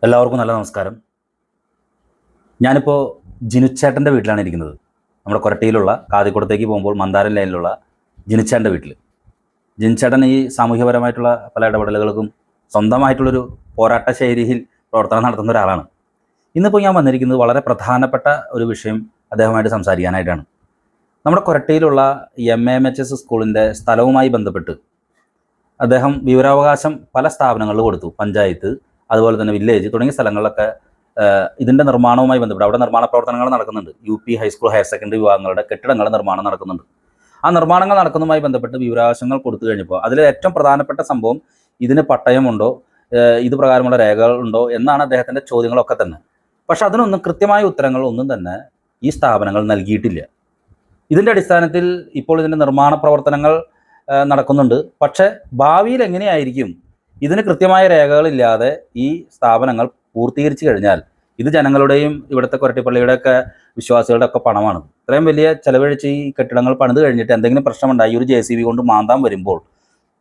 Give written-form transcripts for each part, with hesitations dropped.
എല്ലാവർക്കും നല്ല നമസ്കാരം. ഞാനിപ്പോൾ ജിനുച്ചേട്ടൻ്റെ വീട്ടിലാണ് ഇരിക്കുന്നത്. നമ്മുടെ കൊരട്ടിയിലുള്ള കാതിക്കുടത്തേക്ക് പോകുമ്പോൾ മന്ദാരം ലൈനിലുള്ള ജിനുച്ചേട്ടൻ്റെ വീട്ടിൽ. ജിനുച്ചേട്ടൻ ഈ സാമൂഹ്യപരമായിട്ടുള്ള പല ഇടപെടലുകൾക്കും സ്വന്തമായിട്ടുള്ളൊരു പോരാട്ട ശൈലിയിൽ പ്രവർത്തനം നടത്തുന്ന ഒരാളാണ്. ഇന്നിപ്പോൾ ഞാൻ വന്നിരിക്കുന്നത് വളരെ പ്രധാനപ്പെട്ട ഒരു വിഷയം അദ്ദേഹമായിട്ട് സംസാരിക്കാനായിട്ടാണ്. നമ്മുടെ കൊരട്ടിയിലുള്ള MAMHS സ്കൂളിൻ്റെ സ്ഥലവുമായി ബന്ധപ്പെട്ട് അദ്ദേഹം വിവരാവകാശം പല സ്ഥാപനങ്ങളിൽ കൊടുത്തു. പഞ്ചായത്ത്, അതുപോലെ തന്നെ വില്ലേജ് തുടങ്ങിയ സ്ഥലങ്ങളിലൊക്കെ ഇതിൻ്റെ നിർമ്മാണവുമായി ബന്ധപ്പെട്ട് അവിടെ നിർമ്മാണ പ്രവർത്തനങ്ങൾ നടക്കുന്നുണ്ട്. UP ഹൈസ്കൂൾ ഹയർ സെക്കൻഡറി വിഭാഗങ്ങളുടെ കെട്ടിടങ്ങളുടെ നിർമ്മാണം നടക്കുന്നുണ്ട്. ആ നിർമ്മാണങ്ങൾ നടക്കുന്നതുമായി ബന്ധപ്പെട്ട് വിവരാവകാശങ്ങൾ കൊടുത്തു കഴിഞ്ഞപ്പോൾ അതിൽ ഏറ്റവും പ്രധാനപ്പെട്ട സംഭവം ഇതിന് പട്ടയമുണ്ടോ, ഇത് പ്രകാരമുള്ള രേഖകളുണ്ടോ എന്നാണ് അദ്ദേഹത്തിൻ്റെ ചോദ്യങ്ങളൊക്കെ തന്നെ. പക്ഷെ അതിനൊന്നും കൃത്യമായ ഉത്തരങ്ങൾ ഒന്നും തന്നെ ഈ സ്ഥാപനങ്ങൾ നൽകിയിട്ടില്ല. ഇതിൻ്റെ അടിസ്ഥാനത്തിൽ ഇപ്പോൾ ഇതിൻ്റെ നിർമ്മാണ പ്രവർത്തനങ്ങൾ നടക്കുന്നുണ്ട്. പക്ഷേ ഭാവിയിൽ എങ്ങനെയായിരിക്കും ഇതിന് കൃത്യമായ രേഖകളില്ലാതെ ഈ സ്ഥാപനങ്ങൾ പൂർത്തീകരിച്ചു കഴിഞ്ഞാൽ ഇത് ജനങ്ങളുടെയും ഇവിടുത്തെ കൊരട്ടിപ്പള്ളിയുടെയൊക്കെ വിശ്വാസികളുടെ ഒക്കെ പണമാണ്. ഇത്രയും വലിയ ചെലവഴിച്ച് ഈ കെട്ടിടങ്ങൾ പണിത് കഴിഞ്ഞിട്ട് എന്തെങ്കിലും പ്രശ്നമുണ്ടായി ഒരു JCB കൊണ്ട് മാന്താൻ വരുമ്പോൾ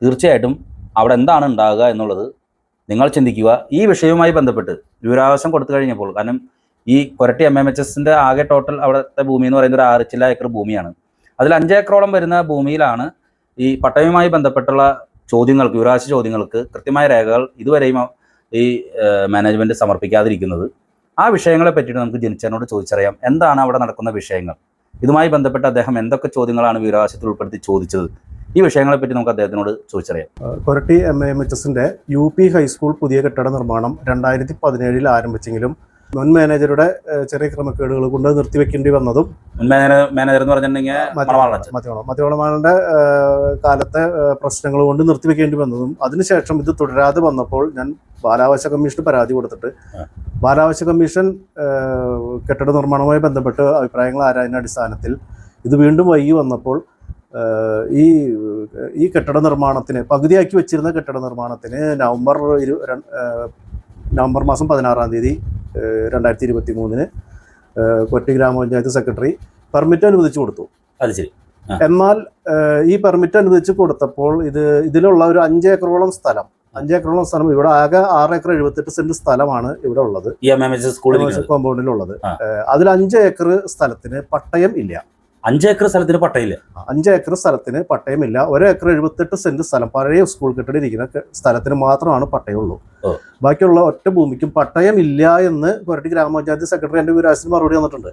തീർച്ചയായിട്ടും അവിടെ എന്താണ് ഉണ്ടാകുക എന്നുള്ളത് നിങ്ങൾ ചിന്തിക്കുക. ഈ വിഷയവുമായി ബന്ധപ്പെട്ട് വിവരാവകാശം കൊടുത്തു കഴിഞ്ഞപ്പോൾ, കാരണം ഈ കൊരട്ടി MAMHSൻ്റെ ആകെ ടോട്ടൽ അവിടുത്തെ ഭൂമി എന്ന് പറയുന്നത് ഒരു 6 ചില്ല ഏക്കർ ഭൂമിയാണ്. അതിൽ 5 ഏക്കറോളം വരുന്ന ഭൂമിയിലാണ് ഈ പട്ടയവുമായി ബന്ധപ്പെട്ടുള്ള ചോദ്യങ്ങൾക്ക്, വിവരാവകാശ ചോദ്യങ്ങൾക്ക് കൃത്യമായ രേഖകൾ ഇതുവരെയും ഈ മാനേജ്മെൻറ്റ് സമർപ്പിക്കാതിരിക്കുന്നത്. ആ വിഷയങ്ങളെ പറ്റിയിട്ട് നമുക്ക് ജിനുച്ചേട്ടനോട് ചോദിച്ചറിയാം. എന്താണ് അവിടെ നടക്കുന്ന വിഷയങ്ങൾ, ഇതുമായി ബന്ധപ്പെട്ട് അദ്ദേഹം എന്തൊക്കെ ചോദ്യങ്ങളാണ് വിവരാവകാശത്തിൽ ഉൾപ്പെടുത്തി ചോദിച്ചത്, ഈ വിഷയങ്ങളെ പറ്റി നമുക്ക് അദ്ദേഹത്തിനോട് ചോദിച്ചറിയാം. കൊരട്ടി MAMHSൻ്റെ UP ഹൈസ്കൂൾ പുതിയ കെട്ടിട നിർമ്മാണം 2017 ആരംഭിച്ചെങ്കിലും മുൻ മാനേജറുടെ ചെറിയ ക്രമക്കേടുകൾ കൊണ്ട് നിർത്തിവെക്കേണ്ടി വന്നതും, മാനേജർ എന്ന് പറഞ്ഞിട്ടുണ്ടെങ്കിൽ മതിയോളമാളുടെ കാലത്തെ പ്രശ്നങ്ങൾ കൊണ്ട് നിർത്തിവെക്കേണ്ടി വന്നതും, അതിനുശേഷം ഇത് തുടരാതെ വന്നപ്പോൾ ഞാൻ ബാലാവകാശ കമ്മീഷന് പരാതി കൊടുത്തിട്ട് ബാലാവകാശ കമ്മീഷൻ കെട്ടിട നിർമ്മാണവുമായി ബന്ധപ്പെട്ട് അഭിപ്രായങ്ങൾ ആരായുന്ന അടിസ്ഥാനത്തിൽ ഇത് വീണ്ടും വൈകി വന്നപ്പോൾ ഈ കെട്ടിട നിർമ്മാണത്തിന് പകുതിയാക്കി വെച്ചിരുന്ന കെട്ടിട നിർമ്മാണത്തിന് നവംബർ മാസം 16-ാം തീയതി 2023 കൊരട്ടി ഗ്രാമപഞ്ചായത്ത് സെക്രട്ടറി പെർമിറ്റ് അനുവദിച്ചു കൊടുത്തു. അത് ശരി. എന്നാൽ ഈ പെർമിറ്റ് അനുവദിച്ച് കൊടുത്തപ്പോൾ ഇതിലുള്ള ഒരു 5 ഏക്കറോളം സ്ഥലം ഇവിടെ ആകെ 6 ഏക്കർ 78 സെന്റ് സ്ഥലമാണ് ഇവിടെ ഉള്ളത്, ഈ MAMHS കോമ്പൗണ്ടിലുള്ളത്. അതിൽ 5 ഏക്കർ സ്ഥലത്തിന് പട്ടയം ഇല്ല. 5 ഏക്കർ സ്ഥലത്തിന് പട്ടയമില്ല. 5 ഏക്കർ സ്ഥലത്തിന് പട്ടയമില്ല. 1 ഏക്കർ 78 സെന്റ് സ്ഥലം, പഴയ സ്കൂൾ കെട്ടിടം ഇരിക്കുന്ന സ്ഥലത്തിന് മാത്രമാണ് പട്ടയമുള്ളൂ. ബാക്കിയുള്ള ഒറ്റ ഭൂമിക്കും പട്ടയമില്ല എന്ന് കൊരട്ടി ഗ്രാമപഞ്ചായത്ത് സെക്രട്ടറി എന്റെ വിവരാവകാശത്തിന് മറുപടി തന്നിട്ടുണ്ട്.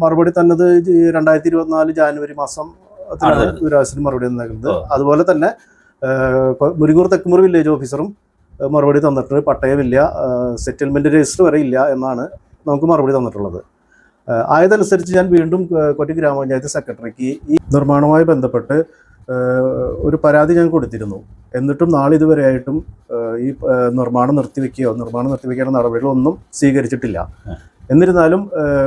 മറുപടി തന്നത് 2024 ജാനുവരി മാസം വിവരാവകാശത്തിന് മറുപടി തന്നിട്ടുണ്ട്. അതുപോലെ തന്നെ മുരിങ്ങൂർ തെക്കുമുറി വില്ലേജ് ഓഫീസറും മറുപടി തന്നിട്ടുണ്ട്. പട്ടയമില്ല, സെറ്റിൽമെന്റ് രജിസ്റ്റർ വരെ ഇല്ല എന്നാണ് നമുക്ക് മറുപടി തന്നിട്ടുള്ളത്. ആയതനുസരിച്ച് ഞാൻ വീണ്ടും കൊരട്ടി ഗ്രാമപഞ്ചായത്ത് സെക്രട്ടറിക്ക് ഈ നിർമ്മാണവുമായി ബന്ധപ്പെട്ട് ഒരു പരാതി ഞാൻ കൊടുത്തിരുന്നു. എന്നിട്ടും നാളിതുവരെയായിട്ടും ഈ നിർമ്മാണം നിർത്തിവെക്കേണ്ട നടപടികളൊന്നും സ്വീകരിച്ചിട്ടില്ല. എന്നിരുന്നാലും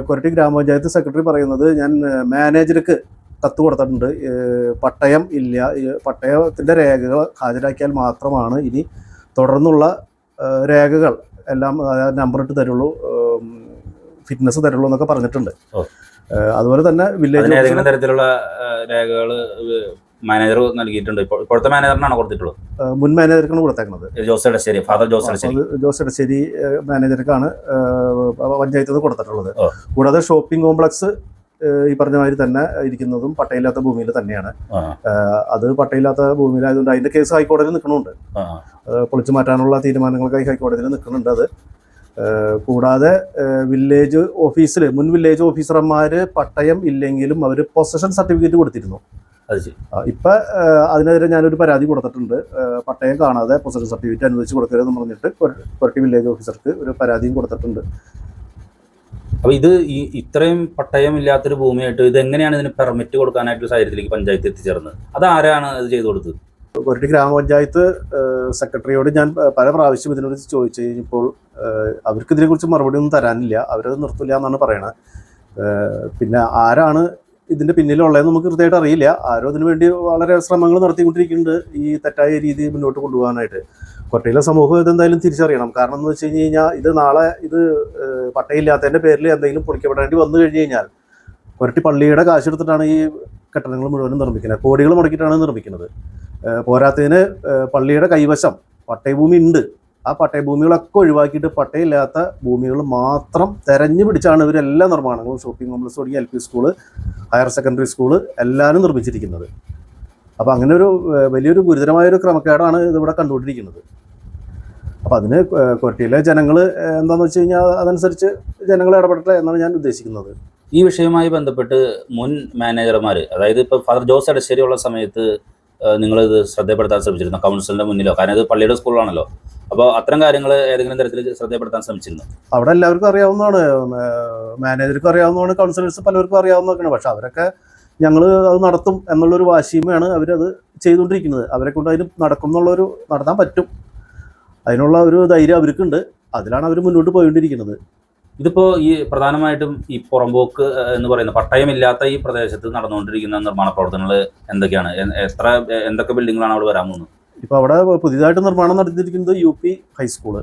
കൊരട്ടി ഗ്രാമപഞ്ചായത്ത് സെക്രട്ടറി പറയുന്നത് ഞാൻ മാനേജർക്ക് കത്ത് കൊടുത്തിട്ടുണ്ട്, പട്ടയം ഇല്ല, പട്ടയത്തിൻ്റെ രേഖകൾ ഹാജരാക്കിയാൽ മാത്രമാണ് ഇനി തുടർന്നുള്ള രേഖകൾ എല്ലാം നമ്പറിട്ട് തരുള്ളൂ, ഫിറ്റ്നസ് തരുള്ളൂ എന്നൊക്കെ പറഞ്ഞിട്ടുണ്ട്. അതുപോലെ തന്നെ വില്ലേജ് തരത്തിലുള്ള രേഖകൾ മാനേജർ നൽകിയിട്ടുണ്ട്. ഇപ്പോഴത്തെ മാനേജറിനാണ് കൊടുത്തിട്ടുള്ളത്, മുൻ മാനേജർക്കാണ് കൊടുത്തേക്കുന്നത്. ഫാദർ ജോസ് എടശ്ശേരി മാനേജർക്കാണ് പഞ്ചായത്തിൽ നിന്ന് കൊടുത്തിട്ടുള്ളത്. കൂടാതെ ഷോപ്പിംഗ് കോംപ്ലക്സ് ഈ പറഞ്ഞ മാതിരി തന്നെ ഇരിക്കുന്നതും പട്ടയില്ലാത്ത ഭൂമിയിൽ തന്നെയാണ്. അത് പട്ടയില്ലാത്ത ഭൂമിയിലായതുകൊണ്ട് അതിന്റെ കേസ് ഹൈക്കോടതിയിൽ നിൽക്കുന്നുണ്ട്. പൊളിച്ചു മാറ്റാനുള്ള തീരുമാനങ്ങൾക്കായി ഹൈക്കോടതിയിൽ നിൽക്കുന്നുണ്ട്. അത് കൂടാതെ വില്ലേജ് ഓഫീസിൽ മുൻ വില്ലേജ് ഓഫീസർമാർ പട്ടയം ഇല്ലെങ്കിലും അവർ പൊസഷൻ സർട്ടിഫിക്കറ്റ് കൊടുത്തിരുന്നു. ഇപ്പം അതിനെതിരെ ഞാനൊരു പരാതി കൊടുത്തിട്ടുണ്ട്. പട്ടയം കാണാതെ പൊസഷൻ സർട്ടിഫിക്കറ്റ് അനുവദിച്ച് കൊടുക്കരുതെന്ന് പറഞ്ഞിട്ട് കൊരട്ടി വില്ലേജ് ഓഫീസർക്ക് ഒരു പരാതിയും കൊടുത്തിട്ടുണ്ട്. അപ്പോൾ ഇത് ഇത്രയും പട്ടയമില്ലാത്തൊരു ഭൂമിയായിട്ട് ഇത് എങ്ങനെയാണ് ഇതിന് പെർമിറ്റ് കൊടുക്കാനായിട്ട് സാഹചര്യത്തിലേക്ക് പഞ്ചായത്ത് എത്തിച്ചേർന്നത്? അതാരാണ് ഇത് ചെയ്തു കൊടുത്തത്? കൊരട്ടി ഗ്രാമപഞ്ചായത്ത് സെക്രട്ടറിയോട് ഞാൻ പല പ്രാവശ്യം ഇതിനോട് ചോദിച്ചു കഴിഞ്ഞപ്പോൾ അവർക്ക് ഇതിനെക്കുറിച്ച് മറുപടി ഒന്നും തരാനില്ല, അവരത് നിർത്തില്ല എന്നാണ് പറയണത്. പിന്നെ ആരാണ് ഇതിൻ്റെ പിന്നിലുള്ളതെന്ന് നമുക്ക് കൃത്യമായിട്ട് അറിയില്ല. ആരോ അതിനു വേണ്ടി വളരെ ശ്രമങ്ങൾ നടത്തിക്കൊണ്ടിരിക്കുന്നുണ്ട് ഈ തെറ്റായ രീതി മുന്നോട്ട് കൊണ്ടുപോകാനായിട്ട്. കൊരട്ടിയിലെ സമൂഹം ഇതെന്തായാലും തിരിച്ചറിയണം. കാരണം എന്ന് വെച്ച് കഴിഞ്ഞാൽ ഇത് നാളെ പട്ടയില്ലാത്തതിൻ്റെ പേരിൽ എന്തെങ്കിലും പൊളിക്കപ്പെടേണ്ടി വന്നു കഴിഞ്ഞ് കഴിഞ്ഞാൽ കൊരട്ടി പള്ളിയുടെ കാശെടുത്തിട്ടാണ് ഈ കെട്ടിടങ്ങൾ മുഴുവനും നിർമ്മിക്കുന്നത്, കോടികൾ മുടക്കിയിട്ടാണ് നിർമ്മിക്കുന്നത്. പോരാത്തതിന് പള്ളിയുടെ കൈവശം പട്ടയഭൂമി ഉണ്ട്. ആ പട്ടയഭൂമികളൊക്കെ ഒഴിവാക്കിയിട്ട് പട്ടയമില്ലാത്ത ഭൂമികൾ മാത്രം തെരഞ്ഞു പിടിച്ചാണ് ഇവരെല്ലാ നിർമ്മാണങ്ങളും ഷോപ്പിംഗ് കോംപ്ലക്സ് തുടങ്ങി LP school, higher secondary school എല്ലാവരും നിർമ്മിച്ചിരിക്കുന്നത്. അപ്പോൾ അങ്ങനെ ഒരു വലിയൊരു ഗുരുതരമായൊരു ക്രമക്കേടാണ് ഇതിവിടെ കണ്ടുകൊണ്ടിരിക്കുന്നത്. അപ്പോൾ അതിന് കൊരട്ടിയിലെ ജനങ്ങൾ എന്താണെന്ന് വെച്ച് കഴിഞ്ഞാൽ അതനുസരിച്ച് ജനങ്ങൾ ഇടപെടട്ടെ എന്നാണ് ഞാൻ ഉദ്ദേശിക്കുന്നത്. ഈ വിഷയവുമായി ബന്ധപ്പെട്ട് മുൻ മാനേജർമാർ, അതായത് ഇപ്പോൾ ഫാദർ ജോസ് എടശ്ശേരി ഉള്ള സമയത്ത് നിങ്ങളിത് ശ്രദ്ധപ്പെടുത്താൻ ശ്രമിച്ചിരുന്നു കൗൺസിലിൻ്റെ മുന്നിലോ? കാരണം ഇത് പള്ളിയുടെ സ്കൂളാണല്ലോ. അപ്പോൾ അത്തരം കാര്യങ്ങൾ ഏതെങ്കിലും തരത്തിൽ ശ്രദ്ധപ്പെടുത്താൻ ശ്രമിച്ചിരുന്നു? അവിടെ എല്ലാവർക്കും അറിയാവുന്നതാണ്, മാനേജർക്കും അറിയാവുന്നതാണ്, കൗൺസിലേഴ്സ് പലർക്കും അറിയാവുന്നതൊക്കെയാണ്. പക്ഷെ അവരൊക്കെ ഞങ്ങൾ അത് നടത്തും എന്നുള്ളൊരു വാശിയുമാണ് അവരത് ചെയ്തുകൊണ്ടിരിക്കുന്നത്. അവരെ കൊണ്ട് അതിന് നടത്താൻ പറ്റും, അതിനുള്ള ഒരു ധൈര്യം അവർക്കുണ്ട്. അതിലാണ് അവർ മുന്നോട്ട് പോയിക്കൊണ്ടിരിക്കുന്നത്. ഇതിപ്പോൾ ഈ പ്രധാനമായിട്ടും ഈ പുറമ്പോക്ക് എന്ന് പറയുന്ന പട്ടയമില്ലാത്ത ഈ പ്രദേശത്ത് നടന്നുകൊണ്ടിരിക്കുന്ന നിർമ്മാണ പ്രവർത്തനങ്ങൾ എന്തൊക്കെയാണ്? എന്തൊക്കെ ബിൽഡിങ്ങുകളാണ് അവിടെ വരാൻ പോകുന്നത്? ഇപ്പോൾ അവിടെ പുതിയതായിട്ട് നിർമ്മാണം നടത്തിയിരിക്കുന്നത് UP ഹൈസ്കൂള്.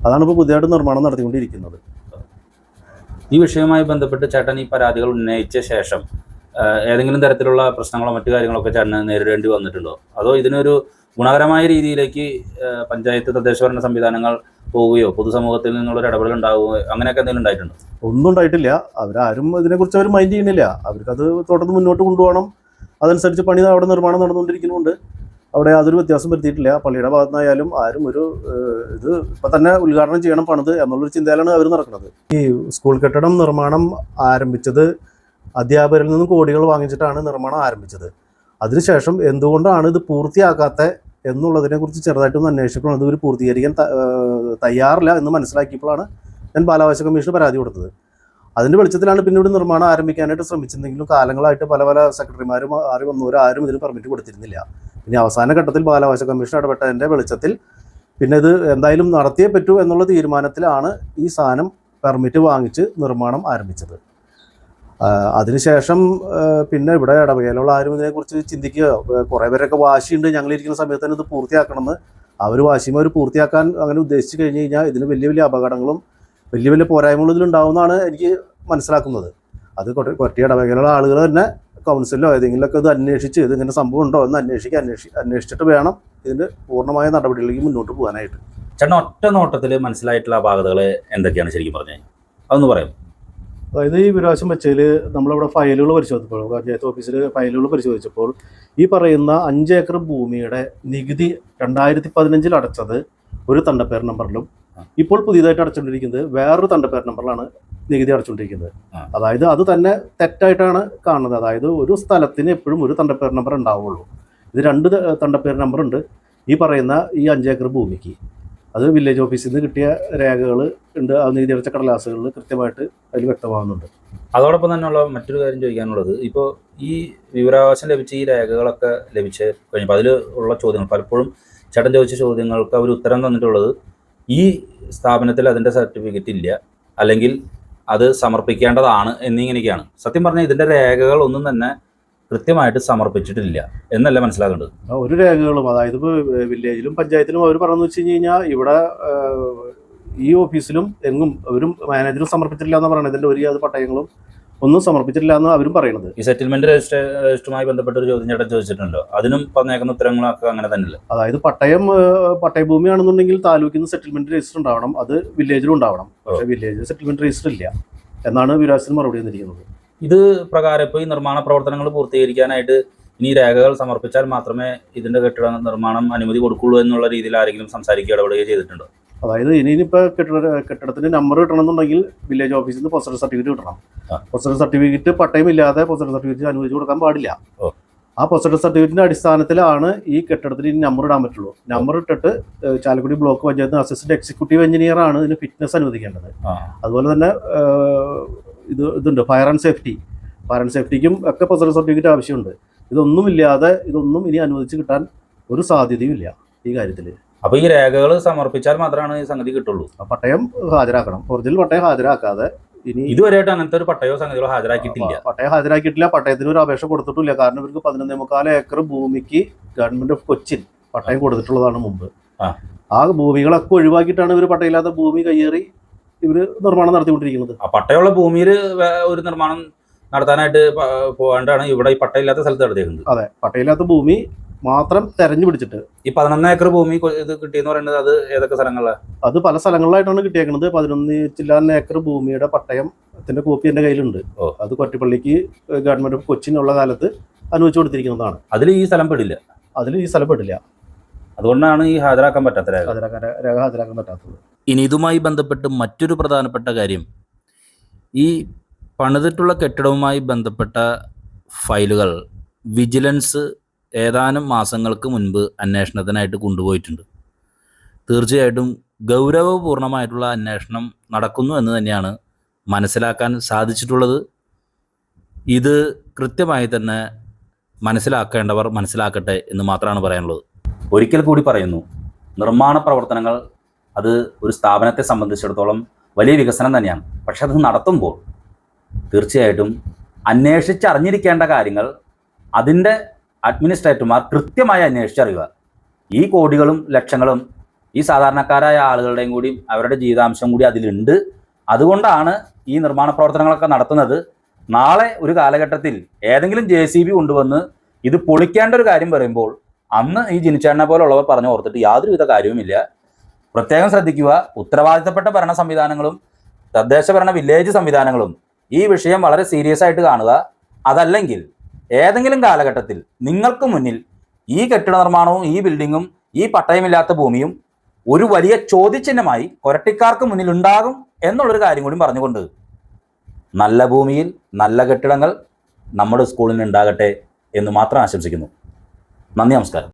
അതാണ് ഇപ്പോൾ പുതിയതായിട്ട് നിർമ്മാണം നടത്തിക്കൊണ്ടിരിക്കുന്നത്. ഈ വിഷയവുമായി ബന്ധപ്പെട്ട് ചേട്ടൻ ഈ പരാതികൾ ഉന്നയിച്ച ശേഷം ഏതെങ്കിലും തരത്തിലുള്ള പ്രശ്നങ്ങളോ മറ്റു കാര്യങ്ങളൊക്കെ ചേട്ടന് നേരിടേണ്ടി വന്നിട്ടുണ്ടോ? അതോ ഇതിനൊരു ഗുണകരമായ രീതിയിലേക്ക് പഞ്ചായത്ത് തദ്ദേശഭരണ സംവിധാനങ്ങൾ പോവുകയോ പൊതുസമൂഹത്തിൽ നിന്നുള്ളൊരു ഇടപെടൽ ഉണ്ടാവുകയോ അങ്ങനെയൊക്കെ എന്തെങ്കിലും ഉണ്ടായിട്ടുണ്ടോ? ഒന്നും ഉണ്ടായിട്ടില്ല. അവരാരും ഇതിനെക്കുറിച്ച് അവർ മൈൻഡ് ചെയ്യുന്നില്ല. അവർക്കത് തുടർന്ന് മുന്നോട്ട് കൊണ്ടുപോകണം. അതനുസരിച്ച് പണി അവിടെ നിർമ്മാണം നടന്നുകൊണ്ടിരിക്കുന്നുണ്ട്. അവിടെ യാതൊരു വ്യത്യാസം വരുത്തിയിട്ടില്ല. പള്ളിയുടെ ഭാഗത്തുനിന്നായാലും ആരും ഇത് ഇപ്പം തന്നെ ഉദ്ഘാടനം ചെയ്യണം പണിത് എന്നുള്ളൊരു ചിന്തയിലാണ് അവർ നടക്കുന്നത്. ഈ സ്കൂൾ കെട്ടിടം നിർമ്മാണം ആരംഭിച്ചത് അധ്യാപകരിൽ നിന്നും കോടികൾ വാങ്ങിച്ചിട്ടാണ് നിർമ്മാണം ആരംഭിച്ചത്. അതിനുശേഷം എന്തുകൊണ്ടാണ് ഇത് പൂർത്തിയാക്കാത്ത എന്നുള്ളതിനെക്കുറിച്ച് ചെറുതായിട്ടൊന്ന് അന്വേഷിച്ചപ്പോഴാണ് ഇത് ഇവർ പൂർത്തീകരിക്കാൻ തയ്യാറില്ല എന്ന് മനസ്സിലാക്കിയപ്പോഴാണ് ഞാൻ ബാലാവകാശ കമ്മീഷന് പരാതി കൊടുത്തത്. അതിൻ്റെ വെളിച്ചത്തിലാണ് പിന്നീട് നിർമ്മാണം ആരംഭിക്കാനായിട്ട് ശ്രമിച്ചിരുന്നെങ്കിലും കാലങ്ങളായിട്ട് പല സെക്രട്ടറിമാരും ആരും ഇതിന് പെർമിറ്റ് കൊടുത്തിരുന്നില്ല. ഇനി അവസാന ഘട്ടത്തിൽ ബാലാവകാശ കമ്മീഷൻ ഇടപെട്ടതിൻ്റെ വെളിച്ചത്തിൽ പിന്നെ ഇത് എന്തായാലും നടത്തിയേ പറ്റൂ എന്നുള്ള തീരുമാനത്തിലാണ് ഈ സാധനം പെർമിറ്റ് വാങ്ങിച്ച് നിർമ്മാണം ആരംഭിച്ചത്. അതിനുശേഷം പിന്നെ ഇവിടെ ഇടവകയിലുള്ള ആരും ഇതിനെക്കുറിച്ച് ചിന്തിക്കുക. കുറേ പേരൊക്കെ വാശിയുണ്ട്, ഞങ്ങളിരിക്കുന്ന സമയത്ത് തന്നെ ഇത് പൂർത്തിയാക്കണമെന്ന്. അവർ പൂർത്തിയാക്കാൻ അങ്ങനെ ഉദ്ദേശിച്ച് കഴിഞ്ഞ് കഴിഞ്ഞാൽ ഇതിന് വലിയ വലിയ അപകടങ്ങളും വലിയ വലിയ പോരായ്മകളും ഇതിലുണ്ടാവുമെന്നാണ് എനിക്ക് മനസ്സിലാക്കുന്നത്. അത് കൊരട്ടി ഇടവകയിലുള്ള ആളുകൾ തന്നെ കൗൺസിലോ ഏതെങ്കിലുമൊക്കെ ഇത് അന്വേഷിച്ച് ഇതിങ്ങനെ സംഭവം ഉണ്ടോ എന്ന് അന്വേഷിച്ചിട്ട് വേണം ഇതിൻ്റെ പൂർണ്ണമായ നടപടികളിലേക്ക് മുന്നോട്ട് പോകാനായിട്ട്. ചേട്ടൻ ഒറ്റ നോട്ടത്തിൽ മനസ്സിലായിട്ടുള്ള അപാകതകൾ എന്തൊക്കെയാണ് ശരിക്കും പറഞ്ഞു കഴിഞ്ഞാൽ അതൊന്ന് പറയാം? അതായത് ഈ വിരാശം വെച്ചതിൽ നമ്മളിവിടെ ഫയലുകൾ പരിശോധിച്ചപ്പോൾ, പഞ്ചായത്ത് ഓഫീസിൽ ഫയലുകൾ പരിശോധിച്ചപ്പോൾ ഈ പറയുന്ന 5 ഏക്കർ ഭൂമിയുടെ നികുതി 2015 അടച്ചത് ഒരു തണ്ടപ്പേർ നമ്പറിലും ഇപ്പോൾ പുതിയതായിട്ട് അടച്ചുകൊണ്ടിരിക്കുന്നത് വേറൊരു തണ്ടപ്പേർ നമ്പറിലാണ് നികുതി അടച്ചുകൊണ്ടിരിക്കുന്നത്. അതായത് അത് തന്നെ തെറ്റായിട്ടാണ് കാണുന്നത്. അതായത് ഒരു സ്ഥലത്തിന് എപ്പോഴും ഒരു തണ്ടപ്പേർ നമ്പർ ഉണ്ടാവുള്ളൂ. ഇത് 2 തണ്ടപ്പേർ നമ്പറുണ്ട് ഈ പറയുന്ന ഈ 5 ഏക്കർ ഭൂമിക്ക്. അത് വില്ലേജ് ഓഫീസിൽ നിന്ന് കിട്ടിയ രേഖകൾ ഉണ്ട്. ആ നികുതി അടച്ച കടലാസുകളിൽ കൃത്യമായിട്ട് അതിൽ വ്യക്തമാകുന്നുണ്ട്. അതോടൊപ്പം തന്നെയുള്ള മറ്റൊരു കാര്യം ചോദിക്കാനുള്ളത്, ഇപ്പോൾ ഈ വിവരാവകാശം ലഭിച്ച ഈ രേഖകളൊക്കെ ലഭിച്ച് കഴിഞ്ഞപ്പോൾ അതിൽ ഉള്ള ചോദ്യങ്ങൾ പലപ്പോഴും ചേട്ടൻ ചോദിച്ച ചോദ്യങ്ങൾക്ക് അവർ ഉത്തരം തന്നിട്ടുള്ളത് ഈ സ്ഥാപനത്തിൽ അതിൻ്റെ സർട്ടിഫിക്കറ്റ് ഇല്ല, അല്ലെങ്കിൽ അത് സമർപ്പിക്കേണ്ടതാണ് എന്നിങ്ങനെയൊക്കെയാണ്. സത്യം പറഞ്ഞാൽ ഇതിൻ്റെ രേഖകൾ ഒന്നും തന്നെ കൃത്യമായിട്ട് സമർപ്പിച്ചിട്ടില്ല എന്നല്ല മനസ്സിലാക്കേണ്ടത്. ഒരു രേഖകളും, അതായത് ഇപ്പോൾ വില്ലേജിലും പഞ്ചായത്തിലും അവർ പറഞ്ഞു വെച്ച് കഴിഞ്ഞാൽ ഇവിടെ ഈ ഓഫീസിലും എങ്ങും അവരും മാനേജറും സമർപ്പിച്ചിട്ടില്ല എന്ന് പറയുന്നത്. ഇതിൻ്റെ ഒരു യാതൊരു പട്ടയങ്ങളും ഒന്നും സമർപ്പിച്ചിട്ടില്ല എന്ന് അവരും പറയുന്നത്. ഈ സെറ്റിൽമെന്റ് രജിസ്റ്ററുമായി ബന്ധപ്പെട്ട ഒരു ചോദ്യം ചേട്ടൻ ചോദിച്ചിട്ടുണ്ടല്ലോ, അതിനും പറഞ്ഞേക്കുന്ന ഉത്തരങ്ങളൊക്കെ അങ്ങനെ തന്നെയല്ലേ? അതായത് പട്ടയഭൂമിയാണെന്നുണ്ടെങ്കിൽ താലൂക്കിൽ നിന്ന് സെറ്റിൽമെന്റ് രജിസ്റ്റർ ഉണ്ടാവണം, അത് വില്ലേജിലും ഉണ്ടാവണം. പക്ഷേ വില്ലേജിൽ സെറ്റിൽമെന്റ് രജിസ്റ്റർ ഇല്ല എന്നാണ് വിരാസിന് മറുപടി തന്നിരിക്കുന്നത്. ഇത് പ്രകാരം ഇപ്പോൾ ഈ നിർമ്മാണ പ്രവർത്തനങ്ങൾ പൂർത്തീകരിക്കാനായിട്ട് ഇനി രേഖകൾ സമർപ്പിച്ചാൽ മാത്രമേ ഇതിന്റെ നിർമ്മാണം അനുമതി കൊടുക്കുള്ളൂ എന്നുള്ള രീതിയിൽ ആരെങ്കിലും സംസാരിക്കുക ഇടപെടുകയോ ചെയ്തിട്ടുണ്ടോ? അതായത് ഇനിയിപ്പോൾ കെട്ടിടത്തിന് നമ്പർ കിട്ടണമെന്നുണ്ടെങ്കിൽ വില്ലേജ് ഓഫീസിൽ നിന്ന് പൊസഷൻ സർട്ടിഫിക്കറ്റ് കിട്ടണം. പൊസഷൻ സർട്ടിഫിക്കറ്റ് പട്ടയമില്ലാതെ പൊസഷൻ സർട്ടിഫിക്കറ്റ് അനുവദിച്ച് കൊടുക്കാൻ പാടില്ല. ആ പൊസഷൻ സർട്ടിഫിക്കറ്റിന്റെ അടിസ്ഥാനത്തിലാണ് ഈ കെട്ടിടത്തിന് ഇനി നമ്പർ ഇടാൻ പറ്റുള്ളൂ. നമ്പർ ഇട്ടിട്ട് Chalakudy block panchayat assistant executive engineer ആണ് ഇതിന് ഫിറ്റ്നസ് അനുവദിക്കേണ്ടത്. അതുപോലെ തന്നെ ഇതുണ്ട് ഫയർ ആൻഡ് സേഫ്റ്റിക്കും ഒക്കെ പൊസഷൻ സർട്ടിഫിക്കറ്റ് ആവശ്യമുണ്ട്. ഇതൊന്നും ഇനി അനുവദിച്ച് കിട്ടാൻ ഒരു സാധ്യതയും ഇല്ല ഈ കാര്യത്തിൽ. അപ്പോൾ ഈ രേഖകൾ സമർപ്പിച്ചാൽ മാത്രമാണ് ഈ സംഗതി കിട്ടുള്ളൂ. പട്ടയം ഹാജരാക്കണം. ഒറിജിനൽ പട്ടയം ഹാജരാക്കാതെ ഇനി ഇതുവരെയായിട്ട് അങ്ങനത്തെ ഒരു പട്ടയോ സംഗതികളോ ഹാജരാക്കിയിട്ടില്ല. പട്ടയത്തിന് ഒരു അപേക്ഷ കൊടുത്തിട്ടില്ല. കാരണം ഇവർക്ക് 11.25 ഏക്കർ ഭൂമിക്ക് ഗവൺമെന്റ് ഓഫ് കൊച്ചിൻ പട്ടയം കൊടുത്തിട്ടുള്ളതാണ് മുമ്പ്. ആ ഭൂമികളൊക്കെ ഒഴിവാക്കിയിട്ടാണ് ഇവർ പട്ടയമില്ലാത്ത ഭൂമി കയ്യേറി ഇവർ നിർമ്മാണം നടത്തിക്കൊണ്ടിരിക്കുന്നത്. ആ പട്ടയമുള്ള ഭൂമിയിൽ ഒരു നിർമ്മാണം നടത്താനായിട്ട് പോകാണ്ടാണ് ഇവിടെ ഈ പട്ടയമില്ലാത്ത സ്ഥലത്ത് നടത്തിയിരിക്കുന്നത്. അതെ, പട്ടയമില്ലാത്ത ഭൂമി മാത്രം തെരഞ്ഞു പിടിച്ചിട്ട്. ഈ 11 ഏക്കർ ഭൂമി ഇത് കിട്ടിയെന്ന് പറയുന്നത് അത് ഏതൊക്കെ സ്ഥലങ്ങളിലാണ്? അത് പല സ്ഥലങ്ങളിലായിട്ടാണ് കിട്ടിയേക്കുന്നത്. 11 ചില്ലാൻ ഏക്കർ ഭൂമിയുടെ പട്ടയത്തിന്റെ കോപ്പി എൻ്റെ കയ്യിലുണ്ട്. അത് കൊറ്റപ്പള്ളിക്ക് ഗവൺമെന്റ് കൊച്ചിനുള്ള കാലത്ത് അനുവദിച്ചു കൊടുത്തിരിക്കുന്നതാണ്. അതിൽ ഈ സ്ഥലം പെടില്ല. അതുകൊണ്ടാണ് ഈ ഹാജരാക്കാൻ പറ്റാത്ത രേഖ ഹാജരാക്കാൻ പറ്റാത്തത്. ഇനി ഇതുമായി ബന്ധപ്പെട്ട് മറ്റൊരു പ്രധാനപ്പെട്ട കാര്യം, ഈ പണിതിട്ടുള്ള കെട്ടിടവുമായി ബന്ധപ്പെട്ട ഫയലുകൾ വിജിലൻസ് ഏതാനും മാസങ്ങൾക്ക് മുൻപ് അന്വേഷണത്തിനായിട്ട് കൊണ്ടുപോയിട്ടുണ്ട്. തീർച്ചയായിട്ടും ഗൗരവപൂർണമായിട്ടുള്ള അന്വേഷണം നടക്കുന്നു എന്ന് തന്നെയാണ് മനസ്സിലാക്കാൻ സാധിച്ചിട്ടുള്ളത്. ഇത് കൃത്യമായി തന്നെ മനസ്സിലാക്കേണ്ടവർ മനസ്സിലാക്കട്ടെ എന്ന് മാത്രമാണ് പറയാനുള്ളത്. ഒരിക്കൽ കൂടി പറയുന്നു, നിർമ്മാണ പ്രവർത്തനങ്ങൾ അത് ഒരു സ്ഥാപനത്തെ സംബന്ധിച്ചിടത്തോളം വലിയ വികസനം തന്നെയാണ്. പക്ഷെ അത് നടത്തുമ്പോൾ തീർച്ചയായിട്ടും അന്വേഷിച്ചറിഞ്ഞിരിക്കേണ്ട കാര്യങ്ങൾ അതിൻ്റെ അഡ്മിനിസ്ട്രേറ്റർമാർ കൃത്യമായി അന്വേഷിച്ചറിയുക. ഈ കോടികളും ലക്ഷങ്ങളും ഈ സാധാരണക്കാരായ ആളുകളുടെയും കൂടി അവരുടെ ജീവിതാംശം കൂടി അതിലുണ്ട്. അതുകൊണ്ടാണ് ഈ നിർമ്മാണ പ്രവർത്തനങ്ങളൊക്കെ നടത്തുന്നത്. നാളെ ഒരു കാലഘട്ടത്തിൽ ഏതെങ്കിലും JCB കൊണ്ടുവന്ന് ഇത് പൊളിക്കേണ്ട ഒരു കാര്യം പറയുമ്പോൾ അന്ന് ഈ ജിനിച്ചേട്ടനെ പോലുള്ളവർ പറഞ്ഞു ഓർത്തിട്ട് യാതൊരുവിധ കാര്യവുമില്ല. പ്രത്യേകം ശ്രദ്ധിക്കുക, ഉത്തരവാദിത്തപ്പെട്ട ഭരണ സംവിധാനങ്ങളും തദ്ദേശഭരണ വില്ലേജ് സംവിധാനങ്ങളും ഈ വിഷയം വളരെ സീരിയസ് ആയിട്ട് കാണുക. അതല്ലെങ്കിൽ ഏതെങ്കിലും കാലഘട്ടത്തിൽ നിങ്ങൾക്ക് മുന്നിൽ ഈ കെട്ടിട നിർമ്മാണവും ഈ ബിൽഡിങ്ങും ഈ പട്ടയമില്ലാത്ത ഭൂമിയും ഒരു വലിയ ചോദ്യചിഹ്നമായി കൊരട്ടിക്കാർക്ക് മുന്നിൽ ഉണ്ടാകും എന്നുള്ളൊരു കാര്യം കൂടി പറഞ്ഞുകൊണ്ട്, നല്ല ഭൂമിയിൽ നല്ല കെട്ടിടങ്ങൾ നമ്മുടെ സ്കൂളിന് ഉണ്ടാകട്ടെ എന്ന് മാത്രം ആശംസിക്കുന്നു. നന്ദി, നമസ്കാരം.